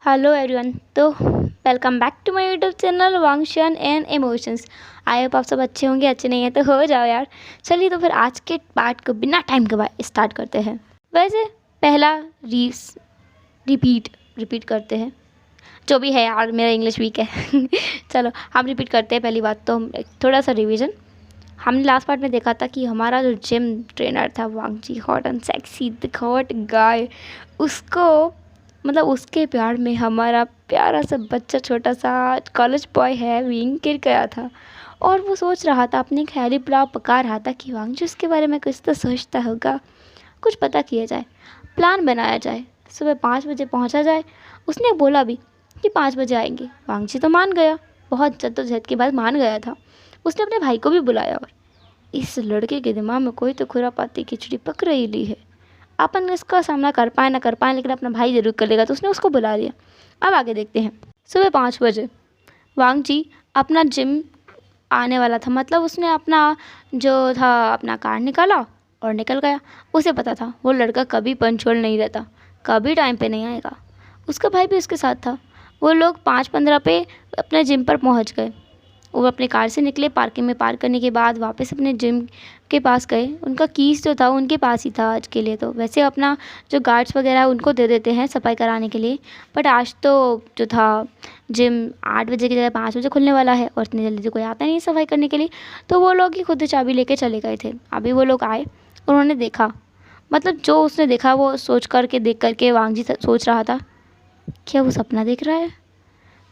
Hello everyone. तो welcome back to my YouTube channel Wangshan and emotions. I hope आप सब अच्छे होंगे। अच्छे नहीं है तो हो जाओ यार। चलिए तो फिर आज के पार्ट को बिना टाइम गवाए स्टार्ट करते हैं। वैसे पहला रीस रिपीट रिपीट करते हैं। जो भी है यार, मेरा इंग्लिश वीक है। चलो हम रिपीट करते हैं। पहली बात तो थोड़ा सा रिवीजन। हमने लास्ट पार्ट में देखा था कि हमारा जो जिम ट्रेनर था वांगजी, hot and sexy the hot guy, उसको मतलब उसके प्यार में हमारा प्यारा सा बच्चा, छोटा सा कॉलेज बॉय है विंग, गिर गया था। और वो सोच रहा था, अपने ख्याली पुलाव पका रहा था कि वांगजी उसके बारे में कुछ तो सोचता होगा, कुछ पता किया जाए, प्लान बनाया जाए, सुबह 5 बजे पहुंचा जाए। उसने बोला भी कि 5 बजे आएंगे। वांगजी तो मान गया, बहुत जद्दोजहद के बाद मान गया था। उसने अपने भाई को भी बुलाया और इस लड़के के दिमाग में कोई तो खुरापाती खिचड़ी पक रही ली है। अपन इसका सामना कर पाए ना कर पाए, लेकिन अपना भाई जरूर कर लेगा। तो उसने उसको बुला लिया। अब आगे देखते हैं। सुबह 5 बजे वांगजी अपना जिम आने वाला था। मतलब उसने अपना जो था अपना कार निकाला और निकल गया। उसे पता था वो लड़का कभी पंचुअल नहीं रहता, कभी टाइम पे नहीं आएगा। उसका भाई भी उसके साथ था। वो लोग 5:15 पे अपने जिम पर पहुंच गए। वो अपने कार से निकले। पार्किंग में पार्क करने के बाद वापस अपने जिम के पास गए। उनका कीज़ जो था उनके पास ही था आज के लिए। तो वैसे अपना जो गार्ड्स वगैरह उनको दे देते हैं सफाई कराने के लिए, बट आज तो जो था जिम 8 बजे की जगह 5 बजे खुलने वाला है और इतनी जल्दी तो कोई आता नहीं है सफाई करने के लिए। तो वो लोग ही खुद चाबी लेके चले गए थे। अभी वो लोग आए और उन्होंने देखा, मतलब जो उसने देखा वो सोच करके देख करके वांगजी सोच रहा था क्या वो सपना देख रहा है।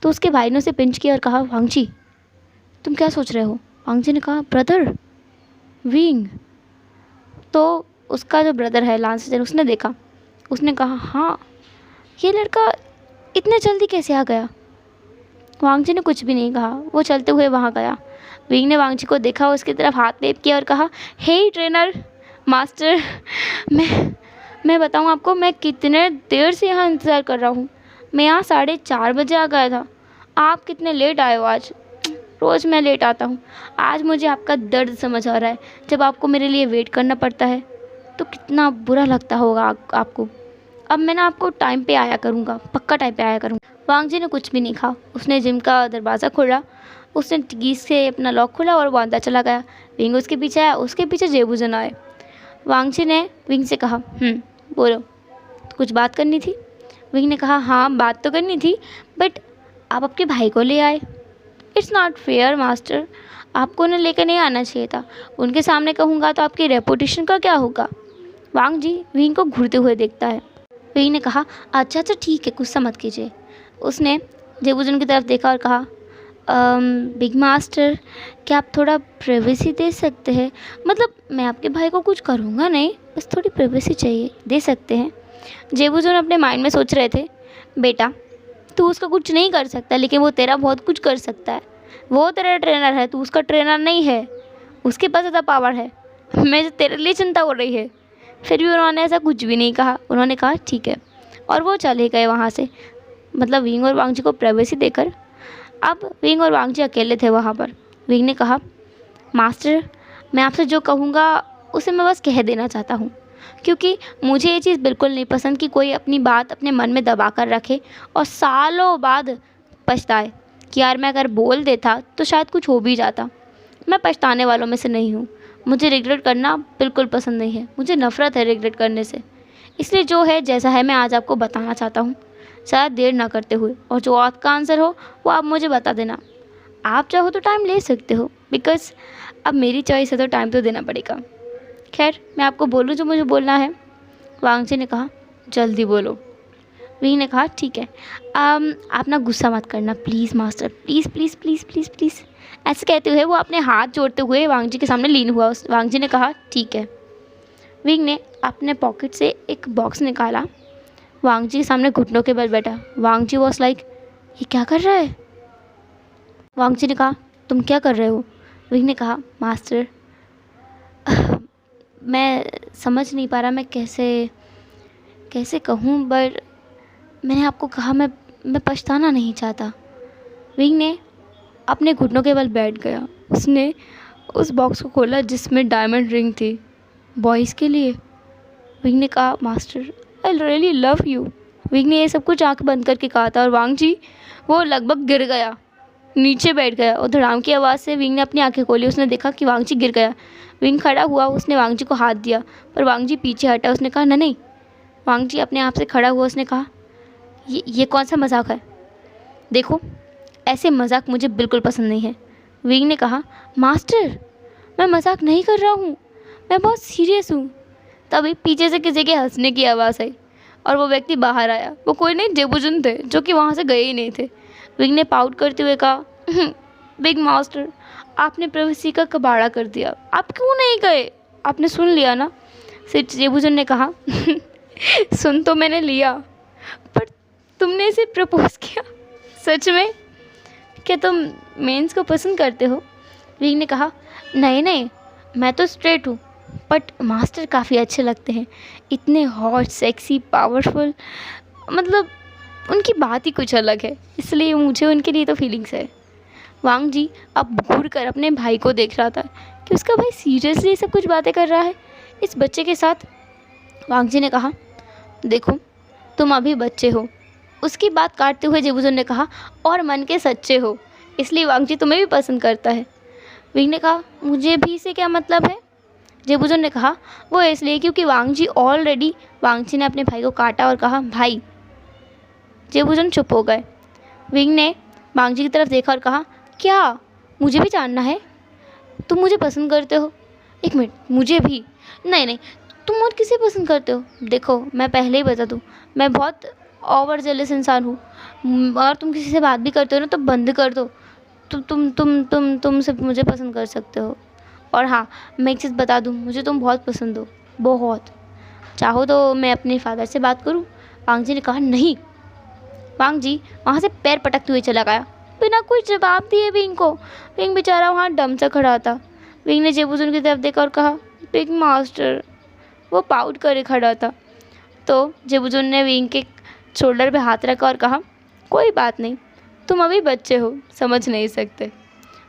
तो उसके भाई ने उसे पिंच किया और कहा, वांगजी तुम क्या सोच रहे हो। वांगजी ने कहा, ब्रदर विंग। तो उसका जो ब्रदर है लांसर, उसने देखा। उसने कहा, हाँ ये लड़का इतने जल्दी कैसे आ गया। वांगजी ने कुछ भी नहीं कहा। वो चलते हुए वहाँ गया। विंग ने वांगजी को देखा, उसकी तरफ हाथ टेप किया और कहा, हे ट्रेनर मास्टर, मैं बताऊँ आपको, मैं कितने देर से यहाँ इंतज़ार कर रहा हूँ। मैं यहाँ 4:30 बजे आ गया था। आप कितने लेट आए हो आज। रोज़ मैं लेट आता हूँ। आज मुझे आपका दर्द समझ आ रहा है। जब आपको मेरे लिए वेट करना पड़ता है तो कितना बुरा लगता होगा आपको। अब मैं ना आपको टाइम पे आया करूँगा, पक्का टाइम पे आया करूँगा। वांगजी ने कुछ भी नहीं कहा। उसने जिम का दरवाज़ा खोला, उसने कीज से अपना लॉक खोला और वो अंदर चला गया। विंग उसके पीछे आया। उसके पीछे जेबूजन आए। वांगजी ने विंग से कहा, बोलो कुछ बात करनी थी। विंग ने कहा, हाँ बात तो करनी थी, बट आप आपके भाई को ले आए। इट्स नॉट फेयर मास्टर, आपको उन्हें लेकर नहीं आना चाहिए था। उनके सामने कहूँगा तो आपकी रेपुटेशन का क्या होगा। वांगजी विंग को घूरते हुए देखता है। विंग ने कहा, अच्छा अच्छा ठीक है, गुस्सा मत कीजिए। उसने जेबूजन की तरफ देखा और कहा, बिग मास्टर क्या आप थोड़ा प्राइवेसी दे सकते हैं। मतलब मैं आपके भाई को कुछ करूँगा नहीं, बस थोड़ी प्राइवेसी चाहिए, दे सकते हैं। जेबूजन अपने माइंड में सोच रहे थे, बेटा तू उसका कुछ नहीं कर सकता, लेकिन वो तेरा बहुत कुछ कर सकता है। वो तेरा ट्रेनर है, तू उसका ट्रेनर नहीं है। उसके पास ज़्यादा पावर है। मैं तेरे लिए चिंता हो रही है। फिर भी उन्होंने ऐसा कुछ भी नहीं कहा। उन्होंने कहा ठीक है, और वो चले गए वहाँ से, मतलब विंग और वांगजी को प्राइवेसी देकर। अब विंग और वांगजी अकेले थे वहाँ पर। विंग ने कहा, मास्टर मैं आपसे जो कहूँगा उसे मैं बस कह देना चाहता हूँ, क्योंकि मुझे ये चीज़ बिल्कुल नहीं पसंद कि कोई अपनी बात अपने मन में दबा कर रखे और सालों बाद पछताए कि यार मैं अगर बोल देता तो शायद कुछ हो भी जाता। मैं पछताने वालों में से नहीं हूँ। मुझे रिग्रेट करना बिल्कुल पसंद नहीं है। मुझे नफ़रत है रिग्रेट करने से। इसलिए जो है जैसा है मैं आज आपको बताना चाहता हूँ, शायद देर ना करते हुए। और जो आपका आंसर हो वो आप मुझे बता देना। आप चाहो तो टाइम ले सकते हो, बिकॉज़ अब मेरी चॉइस है तो टाइम तो देना पड़ेगा। खैर मैं आपको बोलूँ जो मुझे बोलना है। वांगजी ने कहा, जल्दी बोलो। विंग ने कहा, ठीक है, आप ना गुस्सा मत करना please master, please please please please please. ऐसे कहते हुए वो अपने हाथ जोड़ते हुए वांगजी के सामने लीन हुआ। वांगजी ने कहा, ठीक है। विंग ने अपने पॉकेट से एक बॉक्स निकाला। वांगजी के सामने घुटनों के बल बैठा। वांगजी वॉज लाइक, ये क्या कर रहा है। वांगजी ने कहा, तुम क्या कर रहे हो। विंग ने कहा, मास्टर मैं समझ नहीं पा रहा मैं कैसे कैसे कहूँ, बट मैंने आपको कहा मैं पछताना नहीं चाहता। विंग ने अपने घुटनों के बल बैठ गया। उसने उस बॉक्स को खोला जिसमें डायमंड रिंग थी, बॉयज़ के लिए। विंग ने कहा, master I really love you, wing ने ये सब कुछ आंख बंद करके कहा था और वांग जी वो लगभग गिर गया, नीचे बैठ गया और धड़ाम की आवाज़ से विंग ने अपनी आंखें खोली। उसने देखा कि वांग जी गिर गया। विंग खड़ा हुआ, उसने वांग जी को हाथ दिया पर वांग जी पीछे हटा। उसने कहा नहीं। वांग जी अपने आप से खड़ा हुआ, उसने कहा ये कौन सा मजाक है? देखो ऐसे मजाक मुझे बिल्कुल पसंद नहीं है। विंग ने कहा मास्टर मैं मजाक नहीं कर रहा हूँ, मैं बहुत सीरियस हूँ। तभी पीछे से किसी के हंसने की आवाज़ आई और वो व्यक्ति बाहर आया। वो कोई नहीं, जेबुजुन थे जो कि वहाँ से गए ही नहीं थे। विंग ने पाउट करते हुए कहा बिग मास्टर आपने प्रवेशी का कबाड़ा कर दिया, आप क्यों नहीं गए? आपने सुन लिया ना? फिर जेबुजुन ने कहा सुन तो मैंने लिया पर तुमने इसे प्रपोज किया? सच में? क्या तुम मेंस को पसंद करते हो? विंग ने कहा नहीं नहीं, मैं तो स्ट्रेट हूँ बट मास्टर काफ़ी अच्छे लगते हैं, इतने हॉट सेक्सी पावरफुल, मतलब उनकी बात ही कुछ अलग है, इसलिए मुझे उनके लिए तो फीलिंग्स है। वांग जी अब घूर कर अपने भाई को देख रहा था कि उसका भाई सीरियसली सब कुछ बातें कर रहा है इस बच्चे के साथ। वांग जी ने कहा देखो तुम अभी बच्चे हो। उसकी बात काटते हुए जेबुजुन ने कहा और मन के सच्चे हो, इसलिए वांग जी तुम्हें भी पसंद करता है। विंग ने कहा मुझे भी से क्या मतलब है? जेबुजुन ने कहा वो इसलिए क्योंकि वांग जी ऑलरेडी। वांग जी ने अपने भाई को काटा और कहा भाई। जेबुजुन चुप हो गए। विंग ने वांग जी की तरफ देखा और कहा क्या मुझे भी जानना है? तुम मुझे पसंद करते हो? एक मिनट, मुझे भी? नहीं नहीं, तुम और किसे पसंद करते हो? देखो मैं पहले ही बता दूँ, मैं बहुत ओवर जेलस इंसान हूँ और तुम किसी से बात भी करते हो ना तो बंद कर दो। तुम सिर्फ मुझे पसंद कर सकते हो। और हाँ मैं एक चीज़ बता दूँ, मुझे तुम बहुत पसंद हो, बहुत। चाहो तो मैं अपने फादर से बात करूँ? वांग जी ने कहा नहीं। वांग जी वहाँ से पैर पटकते हुए चला गया बिना कोई जवाब दिए विंग को। विंग बेचारा वहाँ डम सा खड़ा था। विंग ने जेबुजुन की तरफ देखा और कहा बिग मास्टर। वो पाउट करे खड़ा था तो जेबुजुन ने विंग के शोल्डर पे हाथ रखा और कहा कोई बात नहीं, तुम अभी बच्चे हो, समझ नहीं सकते।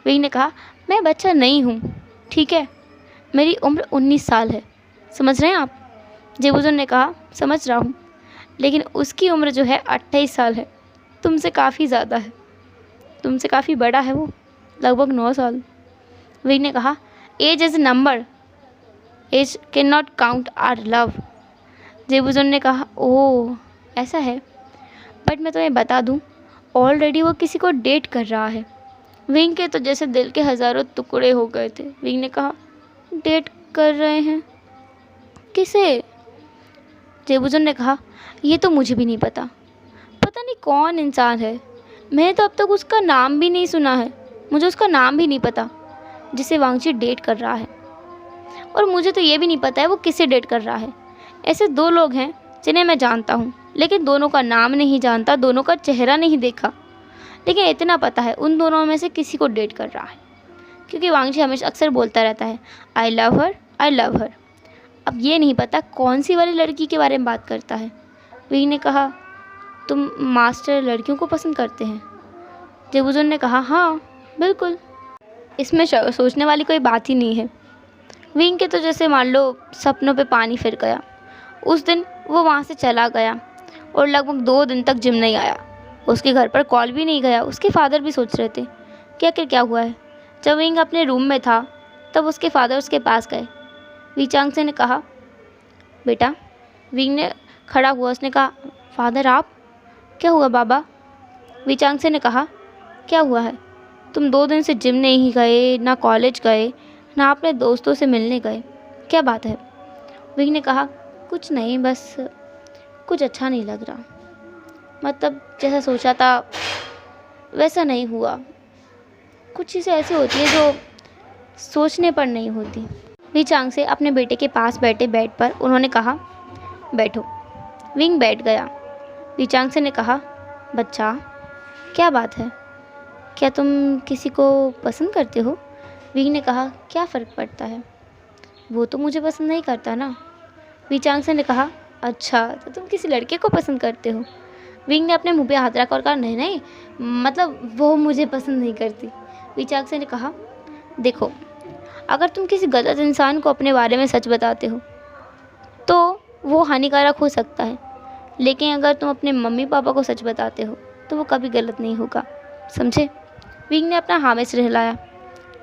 विंग ने कहा मैं बच्चा नहीं हूँ, ठीक है, मेरी उम्र 19 साल है, समझ रहे हैं आप? जेबुजुन ने कहा समझ रहा हूँ, लेकिन उसकी उम्र जो है 28 साल है, तुमसे काफ़ी ज़्यादा है, तुमसे काफ़ी बड़ा है वो, लगभग 9 साल। विंग ने कहा age is number, age can not count our love. जेबुजुन ने कहा ओह ऐसा है, बट मैं तुम्हें बता दूँ ऑलरेडी वो किसी को डेट कर रहा है। विंग के तो जैसे दिल के हज़ारों टुकड़े हो गए थे। विंग ने कहा डेट कर रहे हैं? किसे? जेबुजुन ने कहा ये तो मुझे भी नहीं पता, पता नहीं कौन इंसान है, मैंने तो अब तक उसका नाम भी नहीं सुना है, मुझे उसका नाम भी नहीं पता जिसे वांग जी डेट कर रहा है। और मुझे तो ये भी नहीं पता है वो किसे डेट कर रहा है। ऐसे 2 लोग हैं जिन्हें मैं जानता हूँ, लेकिन दोनों का नाम नहीं जानता, दोनों का चेहरा नहीं देखा, लेकिन इतना पता है उन दोनों में से किसी को डेट कर रहा है, क्योंकि वांग जी हमेशा अक्सर बोलता रहता है I love her, I love हर। अब ये नहीं पता कौन सी वाली लड़की के बारे में बात करता है। विंग ने कहा तुम मास्टर लड़कियों को पसंद करते हैं? जेबुजुन ने कहा हाँ बिल्कुल, इसमें सोचने वाली कोई बात ही नहीं है। विंग के तो जैसे मान लो सपनों पे पानी फिर गया। उस दिन वो वहाँ से चला गया और लगभग 2 दिन तक जिम नहीं आया। उसके घर पर कॉल भी नहीं गया। उसके फादर भी सोच रहे थे कि आखिर क्या हुआ है। जब विंग अपने रूम में था तब उसके फादर उसके पास गए। वीचांग से ने कहा बेटा। विंग ने खड़ा हुआ, उसने कहा फादर आप? क्या हुआ बाबा? वीचांग से ने कहा क्या हुआ है, तुम 2 दिन से जिम नहीं गए, ना कॉलेज गए, ना अपने दोस्तों से मिलने गए, क्या बात है? विंग ने कहा कुछ नहीं, बस कुछ अच्छा नहीं लग रहा, मतलब जैसा सोचा था वैसा नहीं हुआ। कुछ चीज़ें ऐसी होती हैं जो सोचने पर नहीं होती। वीचांग से अपने बेटे के पास बैठे बेड पर उन्होंने कहा बैठो। विंग बैठ गया। वीचांग से ने कहा बच्चा क्या बात है, क्या तुम किसी को पसंद करते हो? विंग ने कहा क्या फ़र्क पड़ता है, वो तो मुझे पसंद नहीं करता ना। वीचांग से ने कहा अच्छा तो तुम किसी लड़के को पसंद करते हो? विंग ने अपने मुंह पे हाथ रखा और कहा नहीं नहीं, मतलब वो मुझे पसंद नहीं करती। वीचांग से ने कहा देखो, अगर तुम किसी गलत इंसान को अपने बारे में सच बताते हो तो वो हानिकारक हो सकता है, लेकिन अगर तुम अपने मम्मी पापा को सच बताते हो तो वो कभी गलत नहीं होगा, समझे। विंग ने अपना हाँ में सिर हिलाया।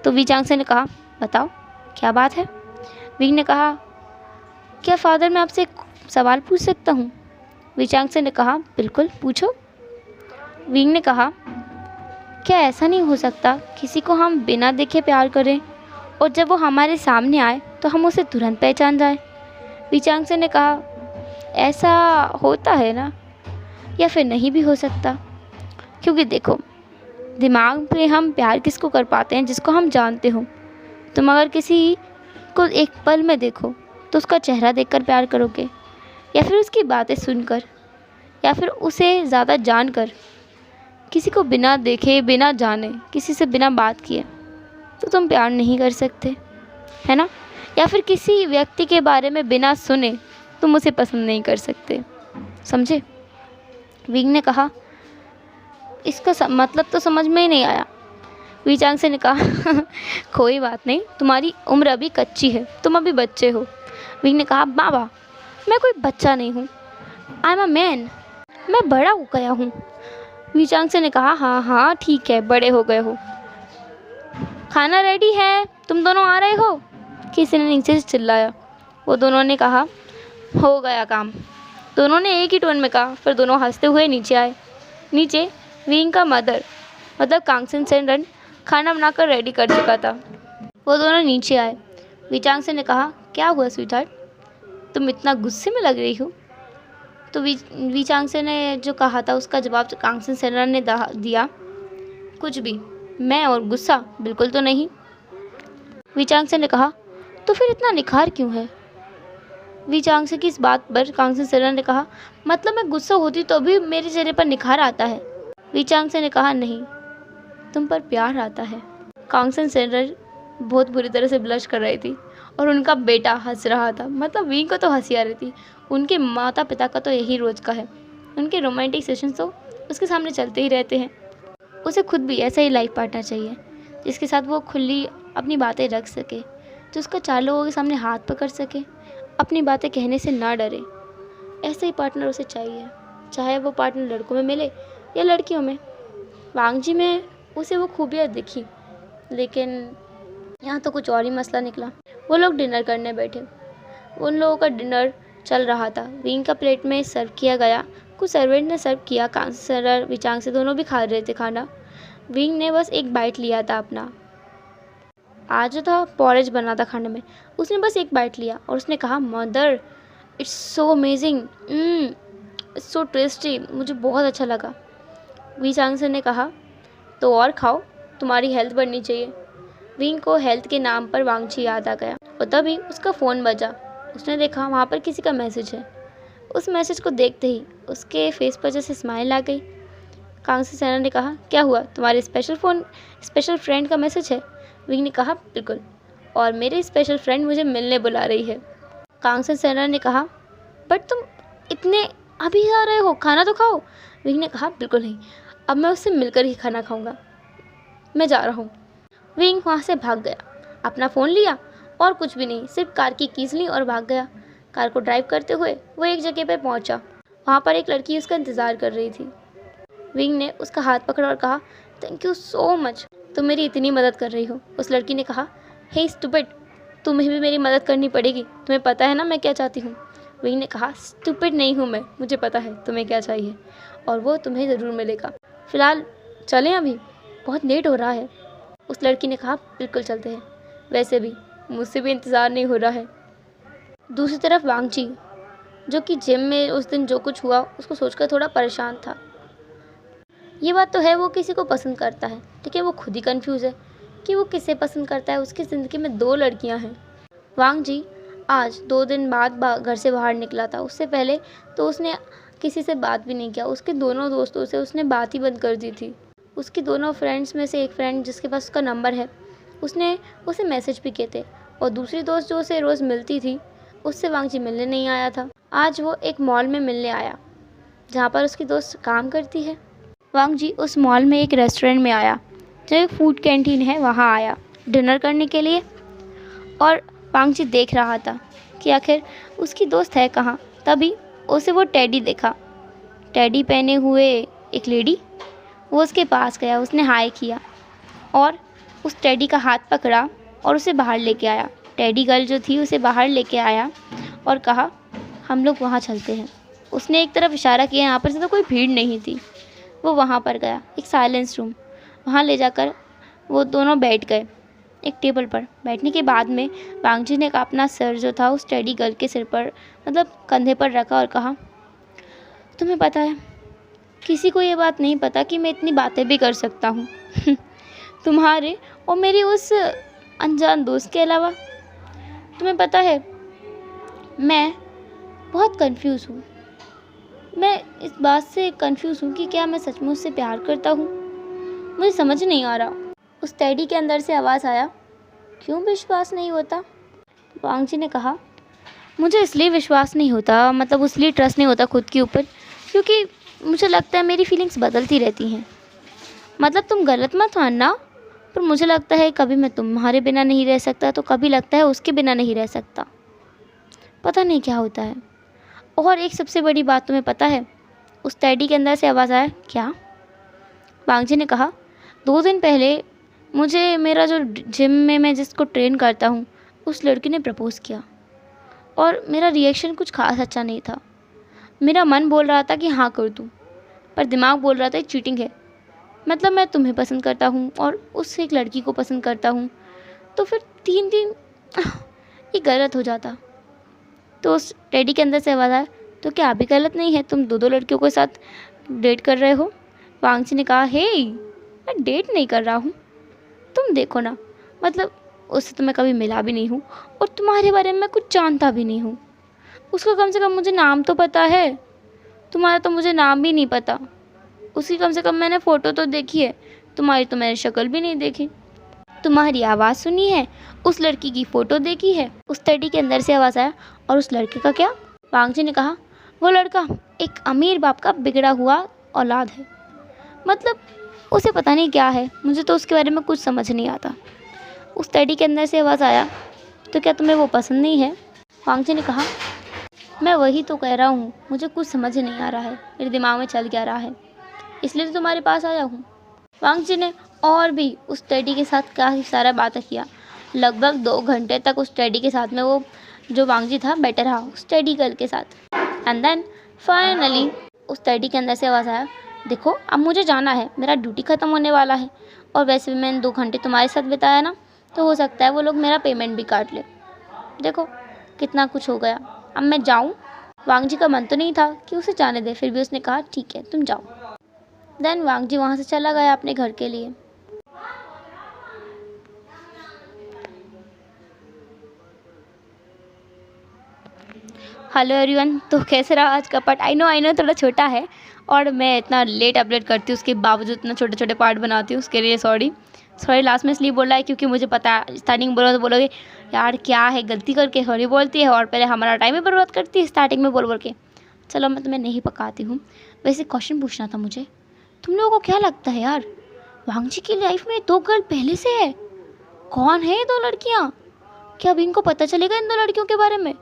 तो वी चांगसे ने कहा, बताओ क्या बात है। विंग ने कहा, क्या फादर मैं आपसे एक सवाल पूछ सकता हूँ। वी चांगसे ने कहा, बिल्कुल पूछो। विंग ने कहा, क्या ऐसा नहीं हो सकता किसी को हम बिना देखे प्यार करें और जब वो हमारे सामने आए तो हम उसे तुरंत पहचान जाए। वी चांगसे ने कहा, ऐसा होता है ना, या फिर नहीं भी हो सकता, क्योंकि देखो दिमाग में हम प्यार किसको कर पाते हैं, जिसको हम जानते हो। तुम अगर किसी को एक पल में देखो तो उसका चेहरा देखकर प्यार करोगे, या फिर उसकी बातें सुनकर, या फिर उसे ज़्यादा जानकर। किसी को बिना देखे बिना जाने, किसी से बिना बात किए तो तुम प्यार नहीं कर सकते, है ना। या फिर किसी व्यक्ति के बारे में बिना सुने तुम उसे पसंद नहीं कर सकते, समझे। विंग ने कहा, इसका मतलब तो समझ में ही नहीं आया। वी चांगसे ने कहा, कोई बात नहीं, तुम्हारी उम्र अभी कच्ची है, तुम अभी बच्चे हो। विंग ने कहा, बाबा मैं कोई बच्चा नहीं हूँ, आई एम अ मैन, मैं बड़ा हो गया हूँ। वी चांगसे ने कहा, हाँ हाँ ठीक है, बड़े हो गए हो। खाना रेडी है, तुम दोनों आ रहे हो, किसी ने नीचे से चिल्लाया। वो दोनों ने कहा, हो गया काम। दोनों ने एक ही टोन में कहा, फिर दोनों हंसते हुए नीचे आए। नीचे विंग का मदर मतलब कांगसेन सेनरन खाना बनाकर रेडी कर चुका था। वो दोनों नीचे आए। वी चांगसे ने कहा, क्या हुआ स्वीटहार्ट, तुम इतना गुस्से में लग रही हो। तो वी चांगसे ने जो कहा था उसका जवाब कांगसेन सेनरन ने दिया, कुछ भी, मैं और गुस्सा बिल्कुल तो नहीं। वी चांगसे ने कहा, तो फिर इतना निखार क्यों है। वी चांगसे की इस बात पर कांगसेन सेनरन ने कहा, मतलब मैं गुस्सा होती तो भी मेरे चेहरे पर निखार आता है। वी चांगसे ने कहा, नहीं, तुम पर प्यार आता है। कांगसेन सेनरन बहुत बुरी तरह से ब्लश कर रही थी और उनका बेटा हंस रहा था। मतलब विंग को तो हंसी आ रही थी, उनके माता पिता का तो यही रोज का है। उनके रोमांटिक सेशन तो उसके सामने चलते ही रहते हैं। उसे खुद भी ऐसा ही लाइफ पार्टनर चाहिए, जिसके साथ वो खुली अपनी बातें रख सके, जो उसका 4 लोगों के सामने हाथ पकड़ सके, अपनी बातें कहने से ना डरे। ऐसा ही पार्टनर उसे चाहिए, चाहे वो पार्टनर लड़कों में मिले या लड़कियों में। वांग जी में उसे वो खूबियाँ दिखी, लेकिन यहाँ तो कुछ और ही मसला निकला। वो लोग डिनर करने बैठे। उन लोगों का डिनर चल रहा था। विंग का प्लेट में सर्व किया गया, कुछ सर्वेंट ने सर्व किया। कांसलर वी चांगसे दोनों भी खा रहे थे खाना। विंग ने बस एक बाइट लिया था अपना। आज जो था पॉरेज बना था खाने में, उसने बस एक बाइट लिया और उसने कहा, mother it's so amazing, it's so tasty, मुझे बहुत अच्छा लगा। वी चांगसे ने कहा, तो और खाओ, तुम्हारी हेल्थ बढ़नी चाहिए। विंग को हेल्थ के नाम पर वांगची याद आ गया और तभी उसका फ़ोन बजा। उसने देखा वहाँ पर किसी का मैसेज है। उस मैसेज को देखते ही उसके फेस पर जैसे स्माइल आ गई। कांगसेन सेनरन ने कहा, क्या हुआ, तुम्हारे स्पेशल फ्रेंड का मैसेज है। विंग ने कहा, बिल्कुल, और मेरे स्पेशल फ्रेंड मुझे मिलने बुला रही है। कांगसेन सेनरन ने कहा, बट तुम इतने अभी आ रहे हो, खाना तो खाओ। विंग ने कहा, बिल्कुल नहीं, अब मैं उससे मिलकर ही खाना खाऊंगा, मैं जा रहा हूँ। विंग वहाँ से भाग गया, अपना फ़ोन लिया और कुछ भी नहीं, सिर्फ कार की कीज ली और भाग गया। कार को ड्राइव करते हुए वो एक जगह पर पहुँचा। वहाँ पर एक लड़की उसका इंतज़ार कर रही थी। विंग ने उसका हाथ पकड़ा और कहा, थैंक यू सो मच, तुम मेरी इतनी मदद कर रही हो। उस लड़की ने कहा, हे स्टूपिड, तुम्हें भी मेरी मदद करनी पड़ेगी, तुम्हें पता है ना मैं क्या चाहती हूँ। विंग ने कहा, स्टूपिड नहीं हूँ मैं, मुझे पता है तुम्हें क्या चाहिए और वो तुम्हें ज़रूर मिलेगा। फ़िलहाल चलें, अभी बहुत लेट हो रहा है। उस लड़की ने कहा, बिल्कुल चलते हैं, वैसे भी मुझसे भी इंतज़ार नहीं हो रहा है। दूसरी तरफ वांगची, जो कि जिम में उस दिन जो कुछ हुआ उसको सोचकर थोड़ा परेशान था। ये बात तो है, वो किसी को पसंद करता है, लेकिन वो खुद ही कंफ्यूज है कि वो किसे पसंद करता है। उसकी ज़िंदगी में 2 लड़कियां हैं। वांग जी आज 2 दिन बाद घर से बाहर निकला था। उससे पहले तो उसने किसी से बात भी नहीं किया। उसके दोनों दोस्तों से उसने बात ही बंद कर दी थी। उसकी दोनों फ्रेंड्स में से एक फ्रेंड जिसके पास उसका नंबर है, उसने उसे मैसेज भी किए थे, और दूसरी दोस्त जो उसे रोज़ मिलती थी, उससे वांग जी मिलने नहीं आया था। आज वो एक मॉल में मिलने आया जहाँ पर उसकी दोस्त काम करती है। वांग जी उस मॉल में एक रेस्टोरेंट में आया, जो एक फूड कैंटीन है, वहाँ आया डिनर करने के लिए। और वांग जी देख रहा था कि आखिर उसकी दोस्त है कहाँ। तभी उसे वो टेडी देखा टेडी पहने हुए एक लेडी, वो उसके पास गया, उसने हाय किया और उस टेडी का हाथ पकड़ा और उसे बाहर लेके आया। टेडी गर्ल जो थी उसे बाहर लेके आया और कहा हम लोग वहाँ चलते हैं। उसने एक तरफ इशारा किया, यहाँ पर से तो कोई भीड़ नहीं थी। वो वहाँ पर गया, एक साइलेंस रूम, वहाँ ले जाकर वो दोनों बैठ गए एक टेबल पर। बैठने के बाद में वांगजी ने अपना सर जो था उस टेडी गर्ल के सिर पर, मतलब कंधे पर रखा और कहा तुम्हें पता है, किसी को ये बात नहीं पता कि मैं इतनी बातें भी कर सकता हूँ तुम्हारे और मेरी उस अनजान दोस्त के अलावा। तुम्हें पता है मैं बहुत कंफ्यूज हूँ। मैं इस बात से कंफ्यूज हूँ कि क्या मैं सचमुच से प्यार करता हूँ, मुझे समझ नहीं आ रहा। उस टेडी के अंदर से आवाज़ आया, क्यों विश्वास नहीं होता? वांगजी ने कहा मुझे इसलिए विश्वास नहीं होता, मतलब इसलिए ट्रस्ट नहीं होता खुद के ऊपर, क्योंकि मुझे लगता है मेरी फीलिंग्स बदलती रहती हैं। मतलब तुम गलत मत मानना, पर मुझे लगता है कभी मैं तुम्हारे बिना नहीं रह सकता तो कभी लगता है उसके बिना नहीं रह सकता। पता नहीं क्या होता है। और एक सबसे बड़ी बात तुम्हें पता है? उस टेडी के अंदर से आवाज़ आया, क्या? वांगजी ने कहा 2 दिन पहले मुझे मेरा जो जिम में मैं जिसको ट्रेन करता हूँ उस लड़की ने प्रपोज़ किया और मेरा रिएक्शन कुछ खास अच्छा नहीं था। मेरा मन बोल रहा था कि हाँ कर दूँ, पर दिमाग बोल रहा था ये चीटिंग है। मतलब मैं तुम्हें पसंद करता हूँ और उस एक लड़की को पसंद करता हूँ, तो फिर 3 दिन ये गलत हो जाता। तो उस टेडी के अंदर से आवाज़ आया, तो क्या अभी गलत नहीं है, तुम 2 लड़कियों के साथ डेट कर रहे हो? वांगजी ने कहा हे मैं डेट नहीं कर रहा हूँ, तुम देखो ना, मतलब उससे तो मैं कभी मिला भी नहीं हूँ और तुम्हारे बारे में मैं कुछ जानता भी नहीं हूँ। उसका कम से कम मुझे नाम तो पता है, तुम्हारा तो मुझे नाम भी नहीं पता। उसकी कम से कम मैंने फ़ोटो तो देखी है, तुम्हारी तो मैंने शक्ल भी नहीं देखी। तुम्हारी आवाज़ सुनी है, उस लड़की की फ़ोटो देखी है। उस टेडी के अंदर से आवाज़ आया, और उस लड़के का क्या? वांगजी ने कहा वो लड़का एक अमीर बाप का बिगड़ा हुआ औलाद है। मतलब उसे पता नहीं क्या है, मुझे तो उसके बारे में कुछ समझ नहीं आता। उस टेडी के अंदर से आवाज़ आया, तो क्या तुम्हें वो पसंद नहीं है? वांगजी ने कहा मैं वही तो कह रहा हूँ, मुझे कुछ समझ नहीं आ रहा है, मेरे दिमाग में चल क्या रहा है, इसलिए तो तुम्हारे पास आया हूँ। वांगजी ने और भी उस टेडी के साथ काफ़ी सारा बातें किया। लगभग 2 घंटे तक उस टेडी के साथ में वो जो वांगजी था बैठा रहा उस टेडी गर्ल के साथ। एंड देन फाइनली उस टेडी के अंदर से आवाज़ आया, देखो अब मुझे जाना है, मेरा ड्यूटी ख़त्म होने वाला है, और वैसे भी मैंने 2 घंटे तुम्हारे साथ बिताया ना, तो हो सकता है वो लोग मेरा पेमेंट भी काट ले। देखो कितना कुछ हो गया, अब मैं जाऊँ? वांगजी का मन तो नहीं था कि उसे जाने दे, फिर भी उसने कहा ठीक है तुम जाओ। देन वांगजी वहाँ से चला गया अपने घर के लिए। हेलो एवरीवन, तो कैसे रहा आज का पार्ट? आई नो थोड़ा छोटा है और मैं इतना लेट अपलोड करती हूँ, उसके बावजूद इतना छोटे छोटे पार्ट बनाती हूँ, उसके लिए सॉरी। लास्ट में इसलिए बोल रहा है क्योंकि मुझे पता है स्टार्टिंग बोलो तो बोलोगे यार क्या है, गलती करके सॉरी बोलती है और पहले हमारा टाइम ही बर्बाद करती है स्टार्टिंग में बोल बोल के। चलो मैं तुम्हें नहीं पकाती हूँ। वैसे क्वेश्चन पूछना था मुझे, तुम लोगों को क्या लगता है यार, वांगजी की लाइफ में 2 गर्ल पहले से है? कौन है ये 2 लड़कियाँ? क्या विंग को पता चलेगा इन 2 लड़कियों के बारे में?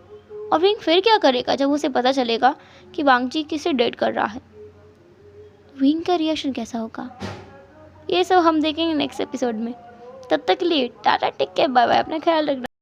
और विंग फिर क्या करेगा जब उसे पता चलेगा कि वांगजी किसे डेट कर रहा है? विंग का रिएक्शन कैसा होगा, ये सब हम देखेंगे नेक्स्ट एपिसोड में। तब तक के लिए tata, take care, bye bye, अपना ख्याल रखना।